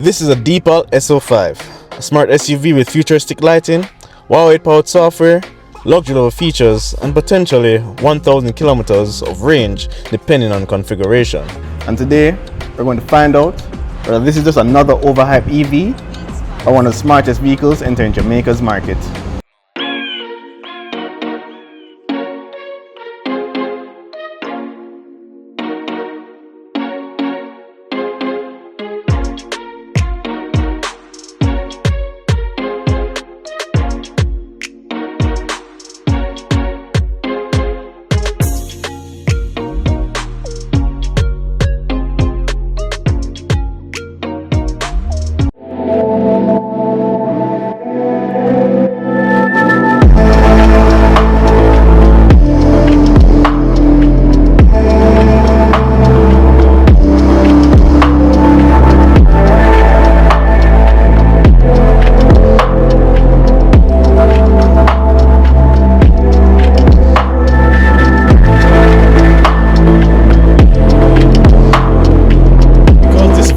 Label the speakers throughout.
Speaker 1: This is a Deepal S05, a smart SUV with futuristic lighting, Huawei-powered software, luxury-level features, and potentially 1,000 kilometers of range depending on configuration. And today, we're going to find out whether this is just another overhyped EV or one of the smartest vehicles entering Jamaica's market.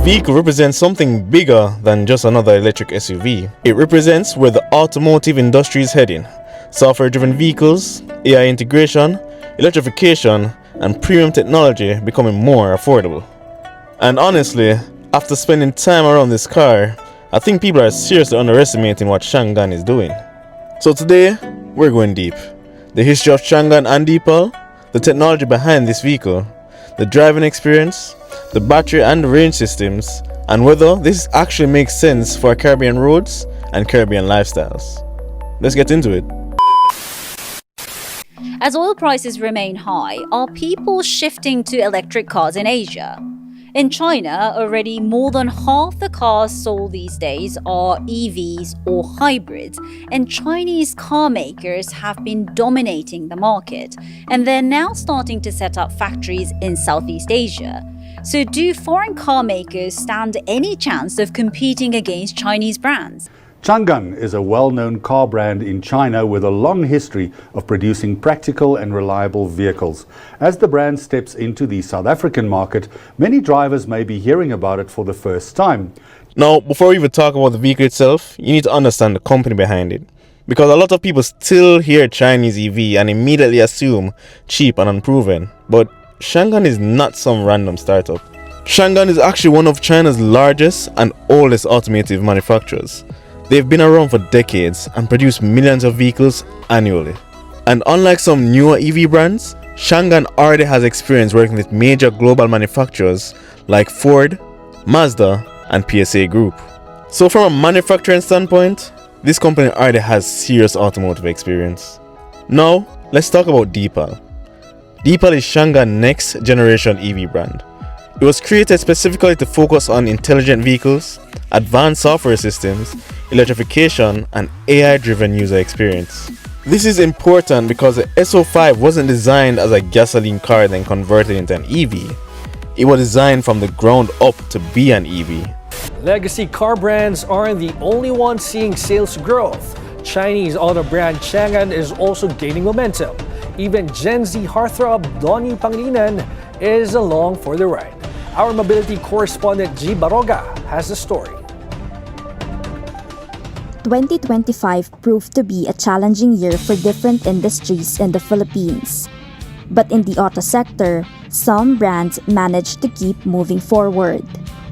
Speaker 1: Vehicle represents something bigger than just another electric SUV. It represents where the automotive industry is heading. Software-driven vehicles, AI integration, electrification, and premium technology becoming more affordable. And honestly, after spending time around this car, I think people are seriously underestimating what Changan is doing. So today, we're going deep. The history of Changan and Deepal, the technology behind this vehicle, the driving experience, the battery and the range systems, and whether this actually makes sense for Caribbean roads and Caribbean lifestyles. Let's get into it.
Speaker 2: As oil prices remain high, are people shifting to electric cars in Asia? In China, already more than half the cars sold these days are EVs or hybrids, and Chinese car makers have been dominating the market, and they're now starting to set up factories in Southeast Asia. So do foreign car makers stand any chance of competing against Chinese brands?
Speaker 3: Changan is a well-known car brand in China with a long history of producing practical and reliable vehicles. As the brand steps into the South African market, many drivers may be hearing about it for the first time.
Speaker 1: Now, before we even talk about the vehicle itself, you need to understand the company behind it. Because a lot of people still hear Chinese EV and immediately assume cheap and unproven. But Changan is not some random startup. Changan is actually one of China's largest and oldest automotive manufacturers. They've been around for decades and produce millions of vehicles annually. And unlike some newer EV brands, Changan already has experience working with major global manufacturers like Ford, Mazda, and PSA Group. So from a manufacturing standpoint, this company already has serious automotive experience. Now, let's talk about Deepal. Deepal is Changan's next generation EV brand. It was created specifically to focus on intelligent vehicles, advanced software systems, electrification, and AI-driven user experience. This is important because the S05 wasn't designed as a gasoline car then converted into an EV. It was designed from the ground up to be an EV.
Speaker 4: Legacy car brands aren't the only ones seeing sales growth. Chinese auto brand Changan is also gaining momentum. Even Gen Z heartthrob Donnie Pangilinan is along for the ride. Our mobility correspondent G. Baroga has the story.
Speaker 5: 2025 proved to be a challenging year for different industries in the Philippines. But in the auto sector, some brands managed to keep moving forward.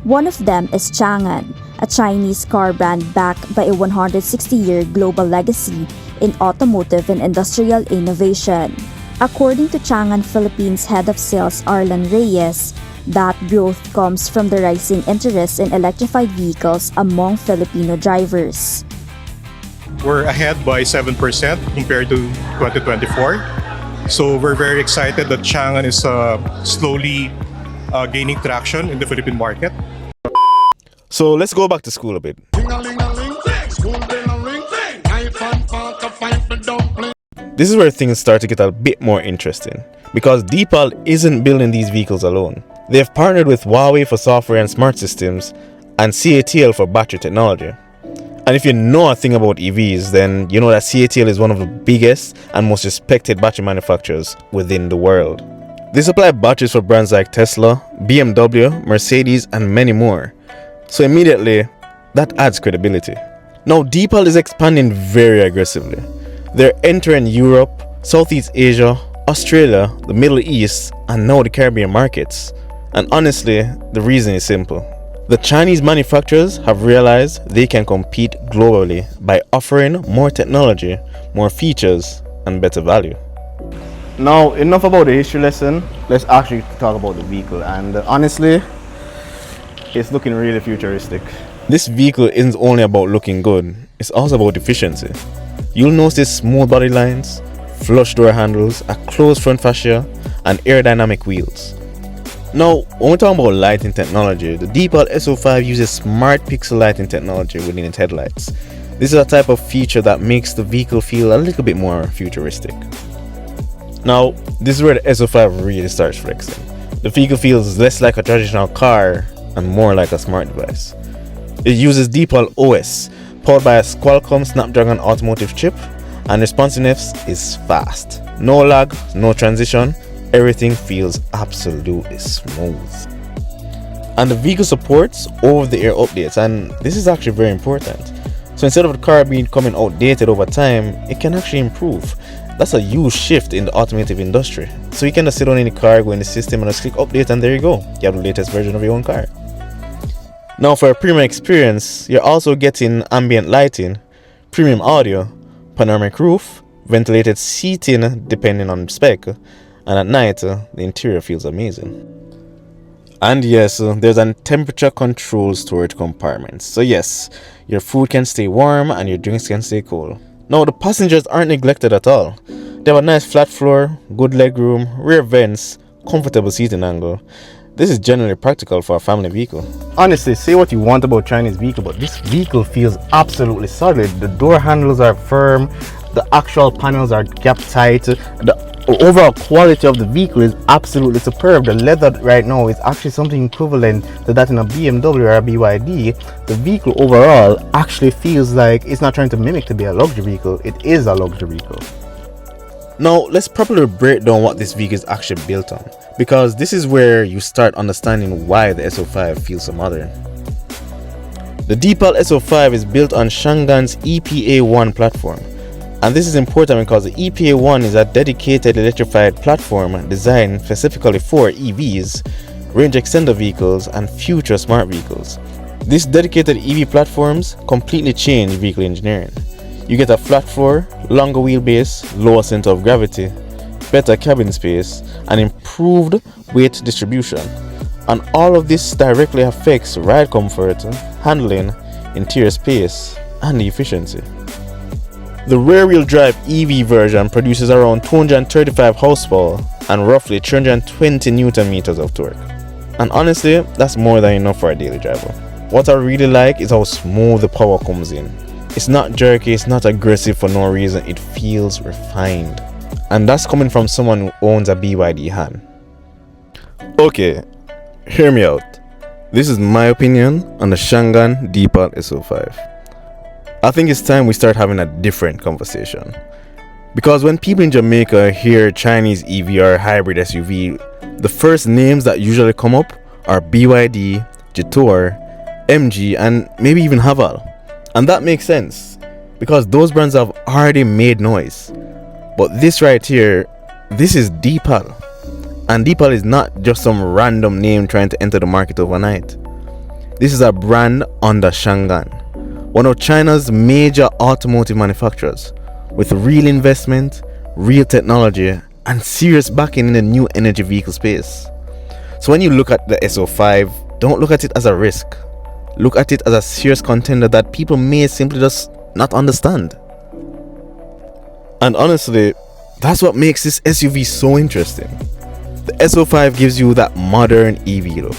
Speaker 5: One of them is Changan, a Chinese car brand backed by a 160-year global legacy in automotive and industrial innovation. According to Changan Philippines Head of Sales Arlan Reyes, that growth comes from the rising interest in electrified vehicles among Filipino drivers.
Speaker 6: We're ahead by 7% compared to 2024. So we're very excited that Changan is slowly gaining traction in the Philippine market.
Speaker 1: So let's go back to school a bit. This is where things start to get a bit more interesting, because Deepal isn't building these vehicles alone. They've partnered with Huawei for software and smart systems and CATL for battery technology. And if you know a thing about EVs, then you know that CATL is one of the biggest and most respected battery manufacturers within the world. They supply batteries for brands like Tesla, BMW, Mercedes, and many more. So immediately, that adds credibility. Now, Deepal is expanding very aggressively. They're entering Europe, Southeast Asia, Australia, the Middle East, and now the Caribbean markets. And honestly, the reason is simple. The Chinese manufacturers have realized they can compete globally by offering more technology, more features, and better value. Now, enough about the history lesson. Let's actually talk about the vehicle. And honestly, it's looking really futuristic. This vehicle isn't only about looking good, it's also about efficiency. You'll notice smooth body lines, flush door handles, a closed front fascia, and aerodynamic wheels. Now, when we're talking about lighting technology, the Deepal S05 uses smart pixel lighting technology within its headlights. This is a type of feature that makes the vehicle feel a little bit more futuristic. Now, this is where the S05 really starts flexing. The vehicle feels less like a traditional car and more like a smart device. It uses Deepal OS, powered by a Qualcomm Snapdragon automotive chip, and responsiveness is fast. No lag, no transition, everything feels absolutely smooth. And the vehicle supports over-the-air updates, and this is actually very important. So instead of the car becoming outdated over time, it can actually improve. That's a huge shift in the automotive industry. So you can just sit down in the car, go in the system, and just click update, and there you go. You have the latest version of your own car. Now, for a premium experience, you're also getting ambient lighting, premium audio, panoramic roof, ventilated seating depending on spec, and at night, the interior feels amazing. And yes, there's a temperature control storage compartment. So yes, your food can stay warm and your drinks can stay cold. Now, the passengers aren't neglected at all. They have a nice flat floor, good legroom, rear vents, comfortable seating angle. This is generally practical for a family vehicle. Honestly, say what you want about Chinese vehicle, but this vehicle feels absolutely solid. The door handles are firm, the actual panels are gap tight, the overall quality of the vehicle is absolutely superb. The leather right now is actually something equivalent to that in a BMW or a BYD. The vehicle overall actually feels like it's not trying to mimic to be a luxury vehicle, it is a luxury vehicle. Now, let's properly break down what this vehicle is actually built on, because this is where you start understanding why the S05 feels so modern. The Deepal S05 is built on Changan's EPA-1 platform, and this is important because the EPA-1 is a dedicated electrified platform designed specifically for EVs, range extender vehicles, and future smart vehicles. These dedicated EV platforms completely change vehicle engineering. You get a flat floor, longer wheelbase, lower center of gravity, better cabin space, and improved weight distribution. And all of this directly affects ride comfort, handling, interior space, and efficiency. The rear-wheel drive EV version produces around 235 horsepower and roughly 320 Newton meters of torque. And honestly, that's more than enough for a daily driver. What I really like is how smooth the power comes in. It's not jerky, it's not aggressive for no reason, it feels refined. And that's coming from someone who owns a BYD Han. Okay, hear me out. This is my opinion on the Changan Deepal S05. I think it's time we start having a different conversation. Because when people in Jamaica hear Chinese EV or hybrid SUV, the first names that usually come up are BYD, Jetour, MG, and maybe even Haval. And that makes sense, because those brands have already made noise. But this right here, this is Deepal. And Deepal is not just some random name trying to enter the market overnight. This is a brand under Changan, one of China's major automotive manufacturers, with real investment, real technology, and serious backing in the new energy vehicle space. So when you look at the S05, don't look at it as a risk. Look at it as a serious contender that people may simply just not understand. And honestly, that's what makes this SUV so interesting. The S05 gives you that modern EV look,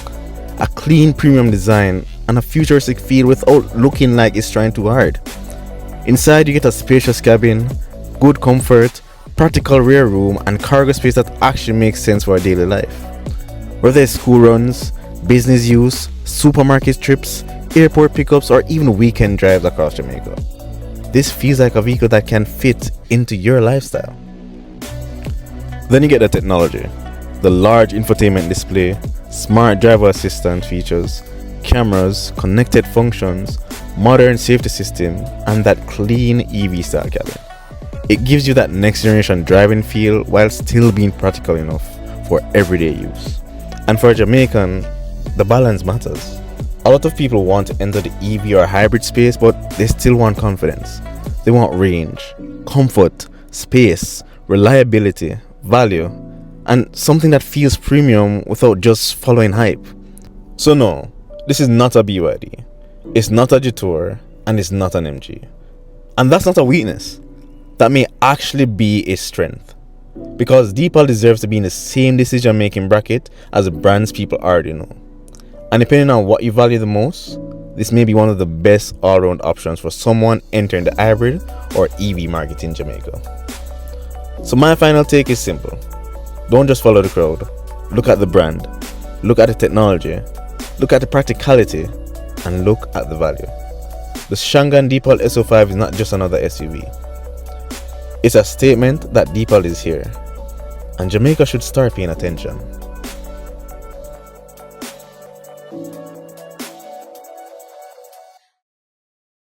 Speaker 1: a clean premium design, and a futuristic feel without looking like it's trying too hard. Inside you get a spacious cabin, good comfort, practical rear room, and cargo space that actually makes sense for our daily life. Whether it's school runs, business use, supermarket trips, airport pickups, or even weekend drives across Jamaica, this feels like a vehicle that can fit into your lifestyle. Then you get the technology, the large infotainment display, smart driver assistant features, cameras, connected functions, modern safety system, and that clean EV style cabin. It gives you that next generation driving feel while still being practical enough for everyday use. And for a Jamaican, the balance matters. A lot of people want to enter the EV or hybrid space, but they still want confidence. They want range, comfort, space, reliability, value, and something that feels premium without just following hype. So no, this is not a BYD, it's not a Jetour, and it's not an MG. And that's not a weakness. That may actually be a strength. Because Deepal deserves to be in the same decision making bracket as the brands people already know. And depending on what you value the most, this may be one of the best all-round options for someone entering the hybrid or EV market in Jamaica. So my final take is simple. Don't just follow the crowd. Look at the brand, look at the technology, look at the practicality, and look at the value. The Changan Deepal S05 is not just another SUV. It's a statement that Deepal is here, and Jamaica should start paying attention.